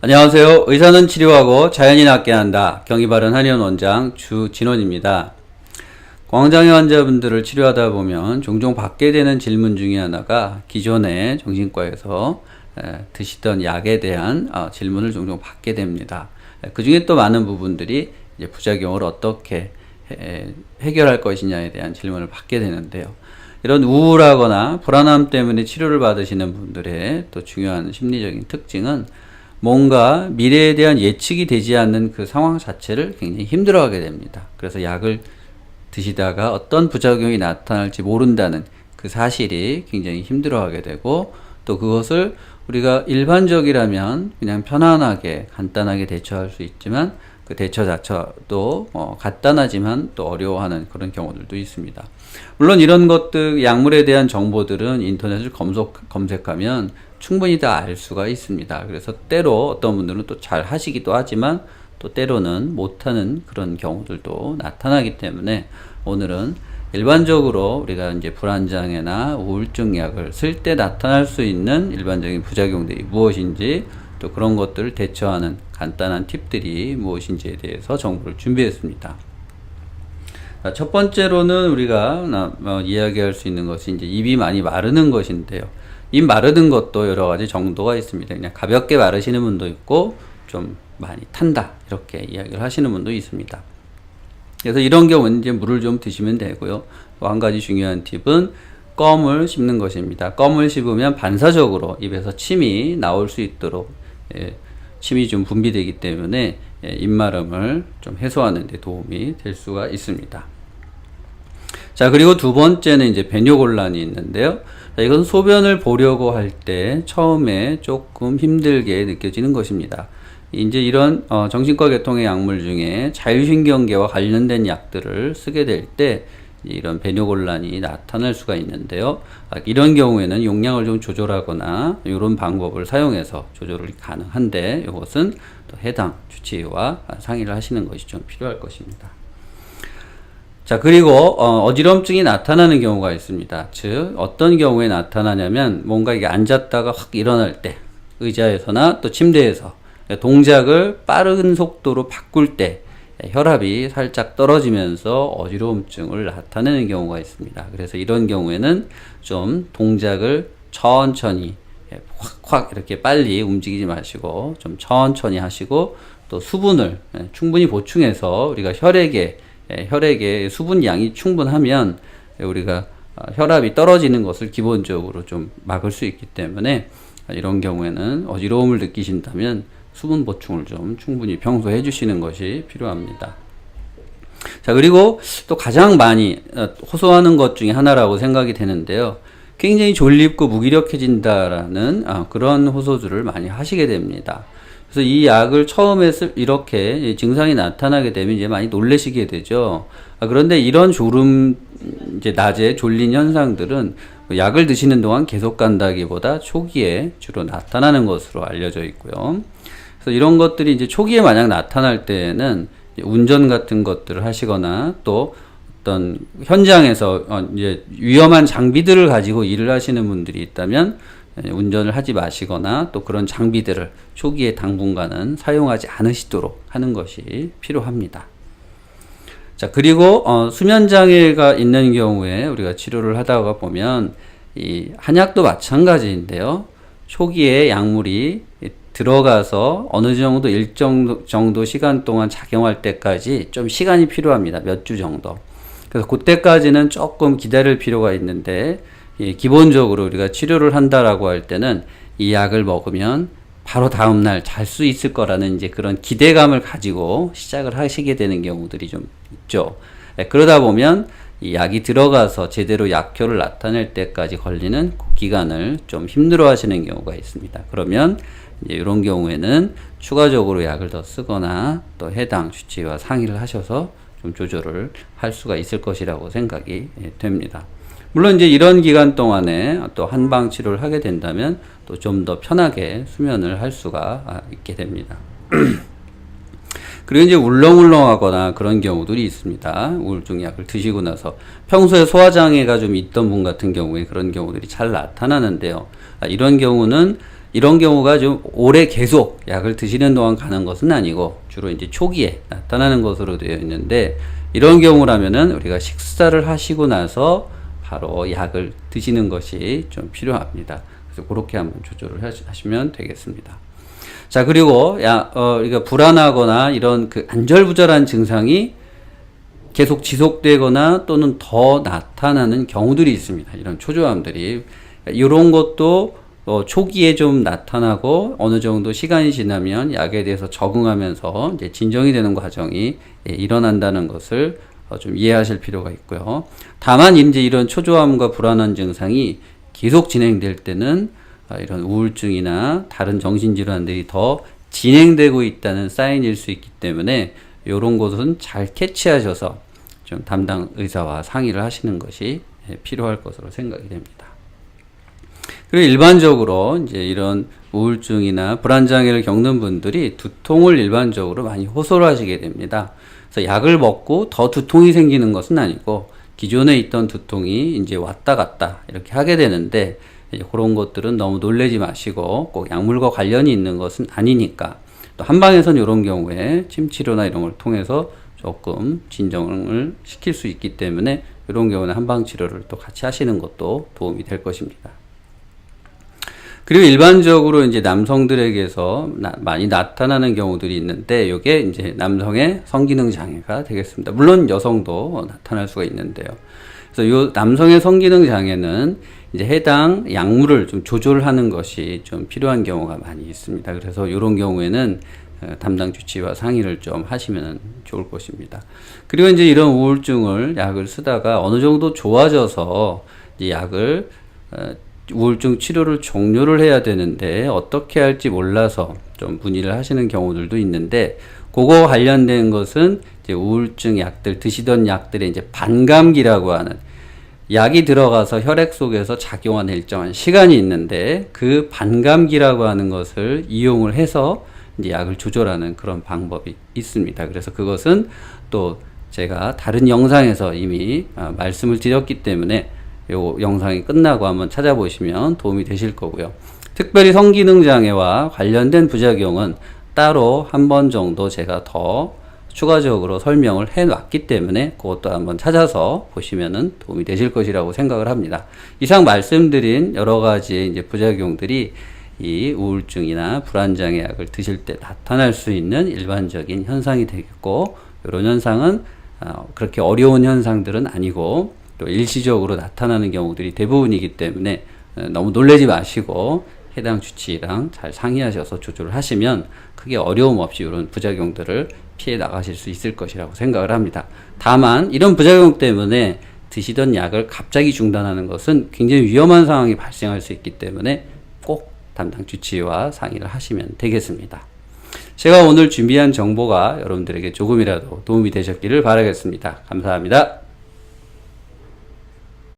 안녕하세요. 의사는 치료하고 자연이 낫게 한다. 경희바른 한의원 원장 주진원입니다. 광장의 환자분들을 치료하다 보면 종종 받게 되는 질문 중에 하나가 기존에 정신과에서 드시던 약에 대한 질문을 종종 받게 됩니다. 그 중에 또 많은 부분들이 이제 부작용을 어떻게 해결할 것이냐에 대한 질문을 받게 되는데요. 이런 우울하거나 불안함 때문에 치료를 받으시는 분들의 또 중요한 심리적인 특징은 뭔가 미래에 대한 예측이 되지 않는 그 상황 자체를 굉장히 힘들어하게 됩니다. 그래서 약을 드시다가 어떤 부작용이 나타날지 모른다는 그 사실이 굉장히 힘들어하게 되고, 또 그것을 우리가 일반적이라면 그냥 편안하게 간단하게 대처할 수 있지만 그 대처 자체도 간단하지만 또 어려워하는 그런 경우들도 있습니다. 물론 이런 것들, 약물에 대한 정보들은 인터넷을 검색하면 충분히 다 알 수가 있습니다. 그래서 때로 어떤 분들은 또 잘 하시기도 하지만 또 때로는 못하는 그런 경우들도 나타나기 때문에 오늘은 일반적으로 우리가 이제 불안장애나 우울증 약을 쓸 때 나타날 수 있는 일반적인 부작용들이 무엇인지, 또 그런 것들을 대처하는 간단한 팁들이 무엇인지에 대해서 정보를 준비했습니다. 첫 번째로는 우리가 이야기할 수 있는 것이 이제 입이 많이 마르는 것인데요. 입 마르는 것도 여러 가지 정도가 있습니다. 그냥 가볍게 마르시는 분도 있고 좀 많이 탄다 이렇게 이야기를 하시는 분도 있습니다. 그래서 이런 경우는 이제 물을 좀 드시면 되고요. 또 한 가지 중요한 팁은 껌을 씹는 것입니다. 껌을 씹으면 반사적으로 입에서 침이 나올 수 있도록 침이 좀 분비되기 때문에 입마름을 좀 해소하는 데 도움이 될 수가 있습니다. 자, 그리고 두 번째는 이제 배뇨곤란이 있는데요. 자, 이건 소변을 보려고 할 때 처음에 조금 힘들게 느껴지는 것입니다. 이제 이런 정신과 계통의 약물 중에 자율신경계와 관련된 약들을 쓰게 될 때 이런 배뇨곤란이 나타날 수가 있는데요. 이런 경우에는 용량을 좀 조절하거나 이런 방법을 사용해서 조절이 가능한데, 이것은 또 해당 주치의와 상의를 하시는 것이 좀 필요할 것입니다. 자, 그리고 어지럼증이 나타나는 경우가 있습니다. 즉 어떤 경우에 나타나냐면, 뭔가 이게 앉았다가 확 일어날 때, 의자에서나 또 침대에서 동작을 빠른 속도로 바꿀 때 혈압이 살짝 떨어지면서 어지러움증을 나타내는 경우가 있습니다. 그래서 이런 경우에는 좀 동작을 천천히, 확 이렇게 빨리 움직이지 마시고 좀 천천히 하시고, 또 수분을 충분히 보충해서 우리가 혈액의 수분 양이 충분하면 우리가 혈압이 떨어지는 것을 기본적으로 좀 막을 수 있기 때문에, 이런 경우에는 어지러움을 느끼신다면 수분 보충을 좀 충분히 평소에 해주시는 것이 필요합니다. 자, 그리고 또 가장 많이 호소하는 것 중에 하나라고 생각이 되는데요. 굉장히 졸립고 무기력해진다라는 그런 호소들을 많이 하시게 됩니다. 그래서 이 약을 처음에 이렇게 증상이 나타나게 되면 이제 많이 놀라시게 되죠. 그런데 이런 이제 낮에 졸린 현상들은 약을 드시는 동안 계속 간다기보다 초기에 주로 나타나는 것으로 알려져 있고요. 그래서 이런 것들이 이제 초기에 만약 나타날 때에는 운전 같은 것들을 하시거나, 또 어떤 현장에서 이제 위험한 장비들을 가지고 일을 하시는 분들이 있다면 운전을 하지 마시거나, 또 그런 장비들을 초기에 당분간은 사용하지 않으시도록 하는 것이 필요합니다. 자, 그리고 수면장애가 있는 경우에 우리가 치료를 하다가 보면 이 한약도 마찬가지인데요. 초기에 약물이 들어가서 어느 정도 일정 정도 시간 동안 작용할 때까지 좀 시간이 필요합니다. 몇 주 정도. 그래서 그때까지는 조금 기다릴 필요가 있는데, 기본적으로 우리가 치료를 한다라고 할 때는 이 약을 먹으면 바로 다음날 잘 수 있을 거라는 이제 그런 기대감을 가지고 시작을 하시게 되는 경우들이 좀 있죠. 그러다 보면 이 약이 들어가서 제대로 약효를 나타낼 때까지 걸리는 그 기간을 좀 힘들어 하시는 경우가 있습니다. 그러면 이제 이런 경우에는 추가적으로 약을 더 쓰거나 또 해당 주치의와 상의를 하셔서 좀 조절을 할 수가 있을 것이라고 생각이 됩니다. 물론 이제 이런 기간 동안에 또 한방 치료를 하게 된다면 또 좀 더 편하게 수면을 할 수가 있게 됩니다. 그리고 이제 울렁울렁하거나 그런 경우들이 있습니다. 우울증 약을 드시고 나서 평소에 소화장애가 좀 있던 분 같은 경우에 그런 경우들이 잘 나타나는데요. 이런 경우는 이런 경우가 좀 오래 계속 약을 드시는 동안 가는 것은 아니고 주로 이제 초기에 나타나는 것으로 되어 있는데, 이런 경우라면은 우리가 식사를 하시고 나서 바로 약을 드시는 것이 좀 필요합니다. 그래서 그렇게 한번 조절을 하시면 되겠습니다. 자, 그리고 우리가 불안하거나 이런 그 안절부절한 증상이 계속 지속되거나 또는 더 나타나는 경우들이 있습니다. 이런 초조함들이. 이런 것도 초기에 좀 나타나고 어느 정도 시간이 지나면 약에 대해서 적응하면서 이제 진정이 되는 과정이 일어난다는 것을 좀 이해하실 필요가 있고요. 다만 이제 이런 초조함과 불안한 증상이 계속 진행될 때는 이런 우울증이나 다른 정신질환들이 더 진행되고 있다는 사인일 수 있기 때문에 이런 것은 잘 캐치하셔서 좀 담당 의사와 상의를 하시는 것이 필요할 것으로 생각이 됩니다. 그리고 일반적으로 이제 이런 우울증이나 불안장애를 겪는 분들이 두통을 일반적으로 많이 호소를 하시게 됩니다. 그래서 약을 먹고 더 두통이 생기는 것은 아니고 기존에 있던 두통이 이제 왔다 갔다 이렇게 하게 되는데, 그런 것들은 너무 놀라지 마시고 꼭 약물과 관련이 있는 것은 아니니까, 또 한방에서는 이런 경우에 침치료나 이런 걸 통해서 조금 진정을 시킬 수 있기 때문에 이런 경우는 한방치료를 또 같이 하시는 것도 도움이 될 것입니다. 그리고 일반적으로 이제 남성들에게서 많이 나타나는 경우들이 있는데, 이게 이제 남성의 성기능 장애가 되겠습니다. 물론 여성도 나타날 수가 있는데요. 그래서 요 남성의 성기능 장애는 이제 해당 약물을 좀 조절하는 것이 좀 필요한 경우가 많이 있습니다. 그래서 이런 경우에는 담당 주치의와 상의를 좀 하시면 좋을 것입니다. 그리고 이제 이런 우울증을 약을 쓰다가 어느 정도 좋아져서 이 약을 우울증 치료를 종료를 해야 되는데 어떻게 할지 몰라서 좀 문의를 하시는 경우들도 있는데, 그거 관련된 것은 이제 우울증 약들, 드시던 약들의 이제 반감기라고 하는, 약이 들어가서 혈액 속에서 작용하는 일정한 시간이 있는데 그 반감기라고 하는 것을 이용을 해서 이제 약을 조절하는 그런 방법이 있습니다. 그래서 그것은 또 제가 다른 영상에서 이미 말씀을 드렸기 때문에 요 영상이 끝나고 한번 찾아보시면 도움이 되실 거고요. 특별히 성기능 장애와 관련된 부작용은 따로 한 번 정도 제가 더 추가적으로 설명을 해 놨기 때문에 그것도 한번 찾아서 보시면은 도움이 되실 것이라고 생각을 합니다. 이상 말씀드린 여러 가지 이제 부작용들이 이 우울증이나 불안장애 약을 드실 때 나타날 수 있는 일반적인 현상이 되겠고, 이런 현상은 그렇게 어려운 현상들은 아니고 또 일시적으로 나타나는 경우들이 대부분이기 때문에 너무 놀라지 마시고 해당 주치의랑 잘 상의하셔서 조절을 하시면 크게 어려움 없이 이런 부작용들을 피해 나가실 수 있을 것이라고 생각을 합니다. 다만 이런 부작용 때문에 드시던 약을 갑자기 중단하는 것은 굉장히 위험한 상황이 발생할 수 있기 때문에 꼭 담당 주치의와 상의를 하시면 되겠습니다. 제가 오늘 준비한 정보가 여러분들에게 조금이라도 도움이 되셨기를 바라겠습니다. 감사합니다.